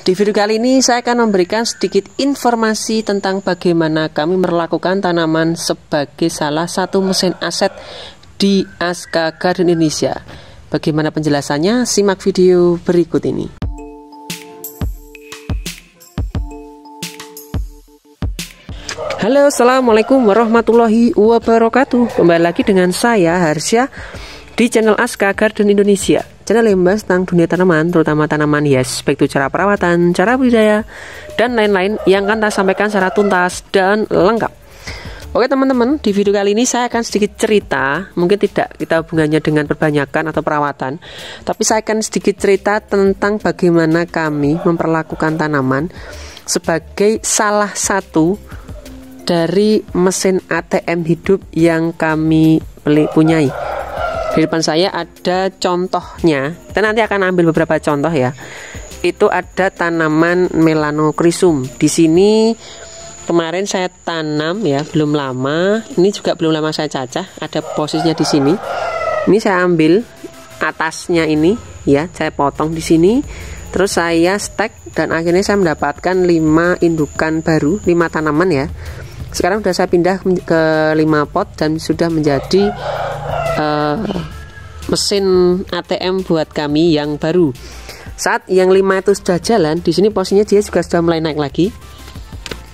Di video kali ini saya akan memberikan sedikit informasi tentang bagaimana kami melakukan tanaman sebagai salah satu mesin aset di Aska Garden Indonesia. Bagaimana penjelasannya? Simak video berikut ini. Halo, assalamualaikum warahmatullahi wabarakatuh. Kembali lagi dengan saya Harsya di channel Aska Garden Indonesia. Channel yang membahas tentang dunia tanaman, terutama tanaman hias, baik itu cara perawatan, cara budidaya, dan lain-lain yang akan saya sampaikan secara tuntas dan lengkap. Oke teman-teman, di video kali ini saya akan sedikit cerita, mungkin tidak kita hubungannya dengan perbanyakan atau perawatan, tapi saya akan sedikit cerita tentang bagaimana kami memperlakukan tanaman sebagai salah satu dari mesin ATM hidup yang kami punyai. Di depan saya ada contohnya. Kita nanti akan ambil beberapa contoh ya. Itu ada tanaman Melanocrysum. Di sini kemarin saya tanam ya, belum lama. Ini juga belum lama saya cacah. Ada posisinya di sini. Ini saya ambil atasnya ini ya, saya potong di sini. Terus saya stek dan akhirnya saya mendapatkan 5 indukan baru, 5 tanaman ya. Sekarang sudah saya pindah ke 5 pot dan sudah menjadi mesin ATM buat kami yang baru. Saat yang 5 itu sudah jalan, di sini posisinya dia juga sudah mulai naik lagi.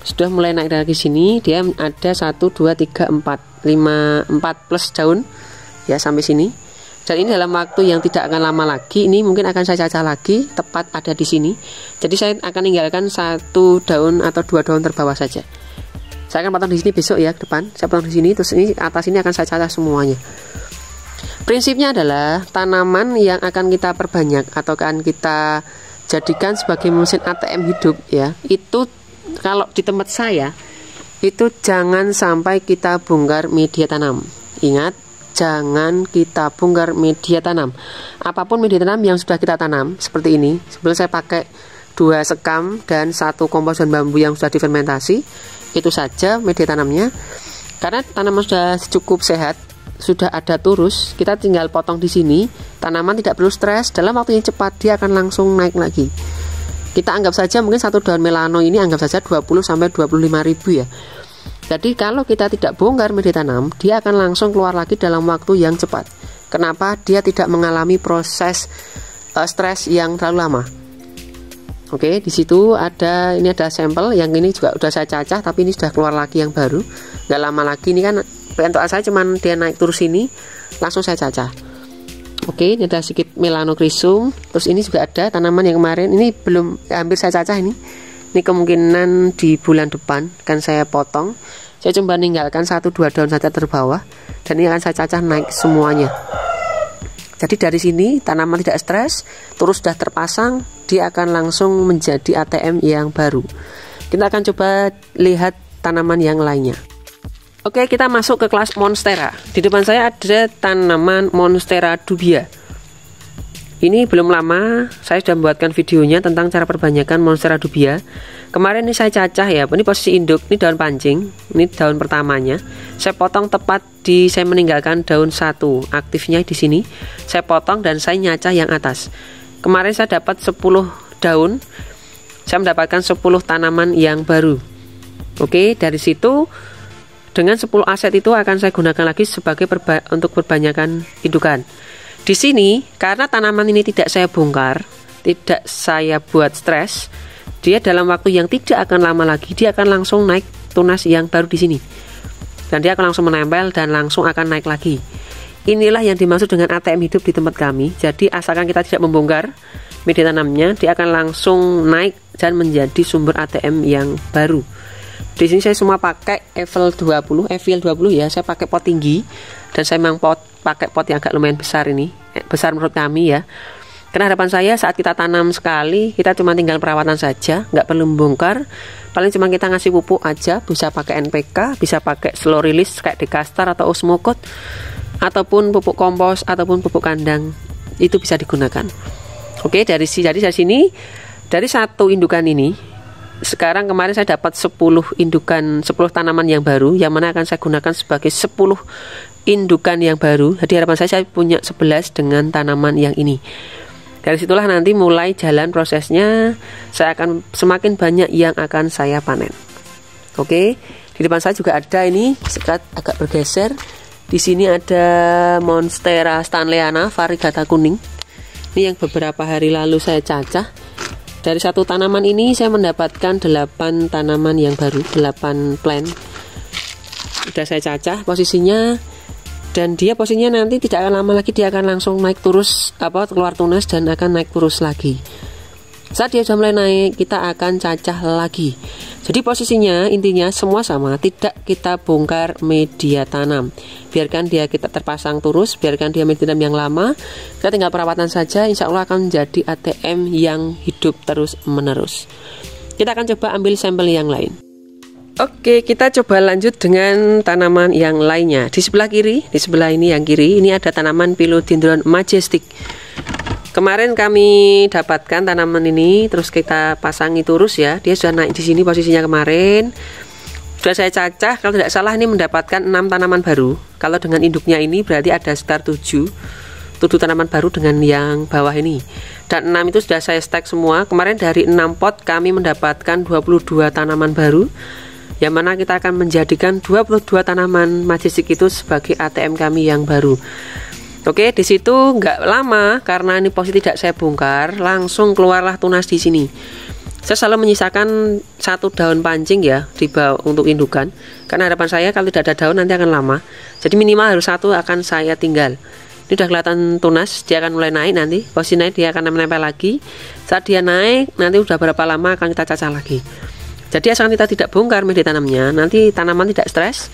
Sudah mulai naik dari sini, dia ada 1 2 3 4 4 plus daun ya sampai sini. Dan ini dalam waktu yang tidak akan lama lagi, ini mungkin akan saya cacah lagi, tepat ada di sini. Jadi saya akan tinggalkan 1 daun atau 2 daun terbawah saja. Saya akan potong di sini besok ya, ke depan. Saya potong di sini, terus ini atas ini akan saya cacah semuanya. Prinsipnya adalah tanaman yang akan kita perbanyak atau akan kita jadikan sebagai mesin ATM hidup ya. Itu kalau di tempat saya itu jangan sampai kita bongkar media tanam. Ingat, jangan kita bongkar media tanam. Apapun media tanam yang sudah kita tanam seperti ini. Sebelum saya pakai 2 sekam dan 1 kompos daun bambu yang sudah difermentasi. Itu saja media tanamnya. Karena tanaman sudah cukup sehat, sudah ada turus, kita tinggal potong di sini. Tanaman tidak perlu stres, dalam waktu yang cepat dia akan langsung naik lagi. Kita anggap saja mungkin 1 daun melano ini anggap saja 20 sampai 25 ribu ya. Jadi kalau kita tidak bongkar media tanam, dia akan langsung keluar lagi dalam waktu yang cepat. Kenapa? Dia tidak mengalami proses stres yang terlalu lama. Oke, di situ ada, ini ada sampel, yang ini juga udah saya cacah, tapi ini sudah keluar lagi yang baru. Nggak lama lagi, ini kan bentuk saya cuman dia naik turun sini, langsung saya cacah. Oke, ini ada sedikit Melanocrysum. Terus ini juga ada tanaman yang kemarin, ini belum hampir saya cacah ini. Ini kemungkinan di bulan depan kan saya potong. Saya coba ninggalkan 1-2 daun saja terbawah, dan ini akan saya cacah naik semuanya. Jadi dari sini tanaman tidak stres, terus sudah terpasang, dia akan langsung menjadi ATM yang baru. Kita akan coba lihat tanaman yang lainnya. Oke, kita masuk ke kelas Monstera. Di depan saya ada tanaman Monstera dubia. Ini belum lama saya sudah membuatkan videonya tentang cara perbanyakan Monstera dubia. Kemarin ini saya cacah ya, ini posisi induk, ini daun pancing, ini daun pertamanya. Saya potong tepat di, saya meninggalkan daun 1, aktifnya di sini. Saya potong dan saya nyacah yang atas. Kemarin saya dapat 10 daun, saya mendapatkan 10 tanaman yang baru. Oke, dari situ dengan 10 aset itu akan saya gunakan lagi sebagai untuk perbanyakan indukan. Di sini karena tanaman ini tidak saya bongkar, tidak saya buat stres, dia dalam waktu yang tidak akan lama lagi dia akan langsung naik tunas yang baru di sini. Dan dia akan langsung menempel dan langsung akan naik lagi. Inilah yang dimaksud dengan ATM hidup di tempat kami. Jadi asalkan kita tidak membongkar media tanamnya, dia akan langsung naik dan menjadi sumber ATM yang baru. Di sini saya semua pakai EVL20 ya. Saya pakai pot tinggi dan saya memang pakai pot yang agak lumayan besar ini. Besar menurut kami ya. Karena harapan saya saat kita tanam sekali, kita cuma tinggal perawatan saja, nggak perlu membongkar. Paling cuma kita ngasih pupuk aja, bisa pakai NPK, bisa pakai slow release kayak Dekastar atau Osmocote, ataupun pupuk kompos ataupun pupuk kandang, itu bisa digunakan. Oke, dari sini dari 1 indukan ini, sekarang kemarin saya dapat 10 indukan, 10 tanaman yang baru, yang mana akan saya gunakan sebagai 10 indukan yang baru. Jadi harapan saya punya 11 dengan tanaman yang ini. Dari situlah nanti mulai jalan prosesnya, saya akan semakin banyak yang akan saya panen. Oke, di depan saya juga ada ini, sekat agak bergeser. Di sini ada Monstera stanleyana variegata kuning. Ini yang beberapa hari lalu saya cacah. Dari satu tanaman ini saya mendapatkan 8 tanaman yang baru, 8 plant. Sudah saya cacah posisinya. Dan dia posisinya nanti tidak akan lama lagi, dia akan langsung naik terus, keluar tunas dan akan naik terus lagi. Saat dia sudah mulai naik, kita akan cacah lagi. Jadi posisinya intinya semua sama, tidak kita bongkar media tanam. Biarkan dia kita terpasang terus, biarkan dia media tanam yang lama. Kita tinggal perawatan saja, insya Allah akan menjadi ATM yang hidup terus menerus. Kita akan coba ambil sampel yang lain. Oke, kita coba lanjut dengan tanaman yang lainnya. Di sebelah kiri, di sebelah ini yang kiri, ini ada tanaman Philodendron majestic. Kemarin kami dapatkan tanaman ini, terus kita pasangi terus ya. Dia sudah naik di sini posisinya kemarin. Sudah saya cacah, kalau tidak salah ini mendapatkan 6 tanaman baru. Kalau dengan induknya ini berarti ada sekitar 7 tanaman baru dengan yang bawah ini. Dan 6 itu sudah saya stek semua. Kemarin dari 6 pot kami mendapatkan 22 tanaman baru, yang mana kita akan menjadikan 22 tanaman majestic itu sebagai ATM kami yang baru. Oke, di situ nggak lama karena ini posisi tidak saya bongkar, langsung keluarlah tunas di sini. Saya selalu menyisakan 1 daun pancing ya di bawah untuk indukan, karena harapan saya kalau tidak ada daun nanti akan lama. Jadi minimal harus 1 akan saya tinggal. Ini udah kelihatan tunas, dia akan mulai naik nanti. Posisi naik dia akan menempel lagi. Saat dia naik, nanti udah berapa lama akan kita cacah lagi. Jadi asal kita tidak bongkar media tanamnya, nanti tanaman tidak stres,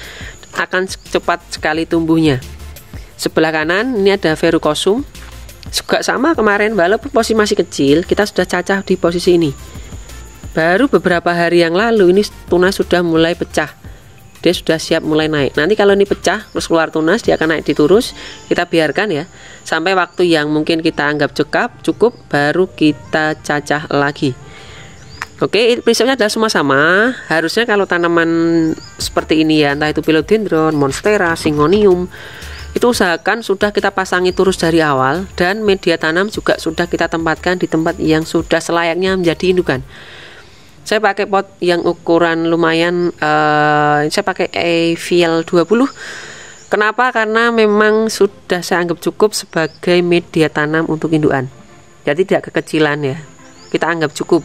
akan cepat sekali tumbuhnya. Sebelah kanan ini ada Verrucosum, juga sama kemarin, walaupun posisi masih kecil, kita sudah cacah di posisi ini. Baru beberapa hari yang lalu ini tunas sudah mulai pecah, dia sudah siap mulai naik. Nanti kalau ini pecah terus keluar tunas, dia akan naik di turus. Kita biarkan ya sampai waktu yang mungkin kita anggap cukup, baru kita cacah lagi. Oke, prinsipnya adalah semua sama. Harusnya kalau tanaman seperti ini ya, entah itu Philodendron, Monstera, Syngonium, itu usahakan sudah kita pasangi terus dari awal, dan media tanam juga sudah kita tempatkan di tempat yang sudah selayaknya menjadi indukan. Saya pakai pot yang ukuran lumayan, saya pakai EVL 20. Kenapa? Karena memang sudah saya anggap cukup sebagai media tanam untuk indukan. Jadi tidak kekecilan ya, kita anggap cukup.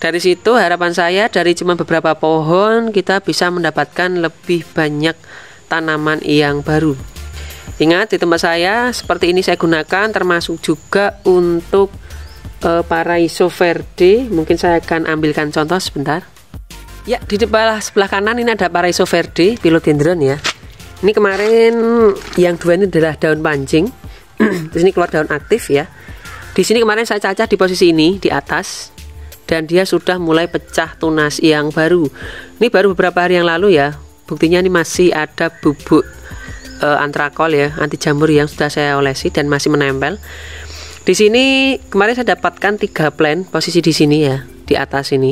Dari situ harapan saya dari cuma beberapa pohon kita bisa mendapatkan lebih banyak tanaman yang baru. Ingat, di tempat saya seperti ini saya gunakan, termasuk juga untuk Paraiso verde. Mungkin saya akan ambilkan contoh sebentar. Ya, di sebelah kanan ini ada Paraiso verde Philodendron ya. Ini kemarin yang 2 ini adalah daun pancing. Di sini keluar daun aktif ya. Di sini kemarin saya cacah di posisi ini di atas, dan dia sudah mulai pecah tunas yang baru. Ini baru beberapa hari yang lalu ya. Buktinya ini masih ada bubuk antrakol ya, anti jamur yang sudah saya olesi dan masih menempel. Di sini kemarin saya dapatkan 3 plant posisi di sini ya, di atas ini.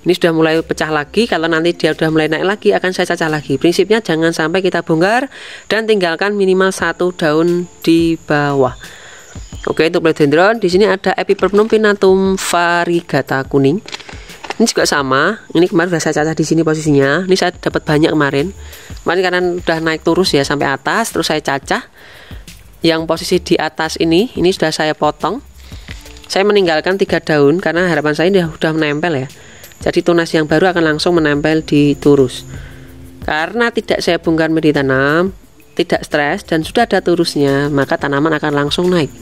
Ini sudah mulai pecah lagi. Kalau nanti dia sudah mulai naik lagi akan saya cacah lagi. Prinsipnya jangan sampai kita bongkar dan tinggalkan minimal 1 daun di bawah. Oke, untuk Philodendron di sini ada Epipremnum pinnatum variegata kuning. Ini juga sama. Ini kemarin sudah saya cacah di sini posisinya. Ini saya dapat banyak kemarin. Kemarin karena udah naik terus ya sampai atas, terus saya cacah. Yang posisi di atas ini sudah saya potong. Saya meninggalkan 3 daun karena harapan saya dia sudah menempel ya. Jadi tunas yang baru akan langsung menempel di turus. Karena tidak saya bongkar media tanam, tidak stres dan sudah ada turusnya, maka tanaman akan langsung naik.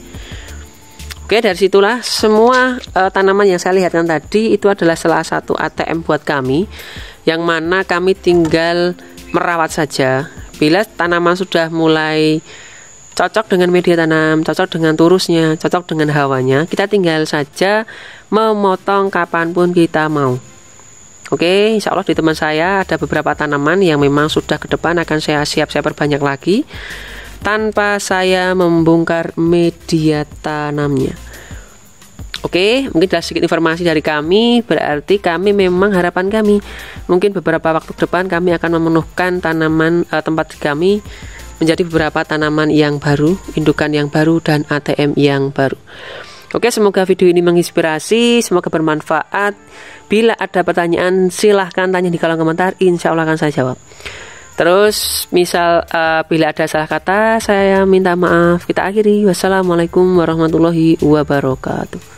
Oke, dari situlah semua tanaman yang saya lihatkan tadi itu adalah salah satu ATM buat kami, yang mana kami tinggal merawat saja. Bila tanaman sudah mulai cocok dengan media tanam, cocok dengan turusnya, cocok dengan hawanya, kita tinggal saja memotong kapanpun kita mau. Oke, insya Allah di teman saya ada beberapa tanaman yang memang sudah ke depan akan saya perbanyak lagi tanpa saya membongkar media tanamnya. Oke, mungkin sudah sedikit informasi dari kami. Berarti kami memang harapan kami mungkin beberapa waktu ke depan kami akan memenuhkan tanaman tempat kami menjadi beberapa tanaman yang baru, indukan yang baru, dan ATM yang baru. Oke, semoga video ini menginspirasi, semoga bermanfaat. Bila ada pertanyaan silahkan tanya di kolom komentar, insya Allah akan saya jawab. Terus misal bila ada salah kata saya minta maaf. Kita akhiri. Wassalamualaikum warahmatullahi wabarakatuh.